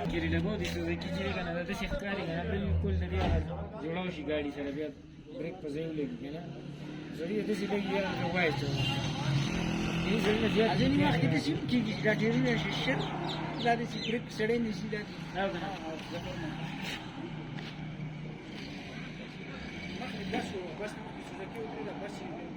गिरीला बहुत दिसत की गिरी का ना तशी गाडी का बिलकुल तरी जोडावशी गाडी सर ब्रेक पर जाऊ लगी है ना जरी तशी लगी यार व्हायचं ही जरी जे अजून मार्क तशी की गाडी रे शिष्य गाडीची ब्रेक सडे निशी गाडी हाव का बस बस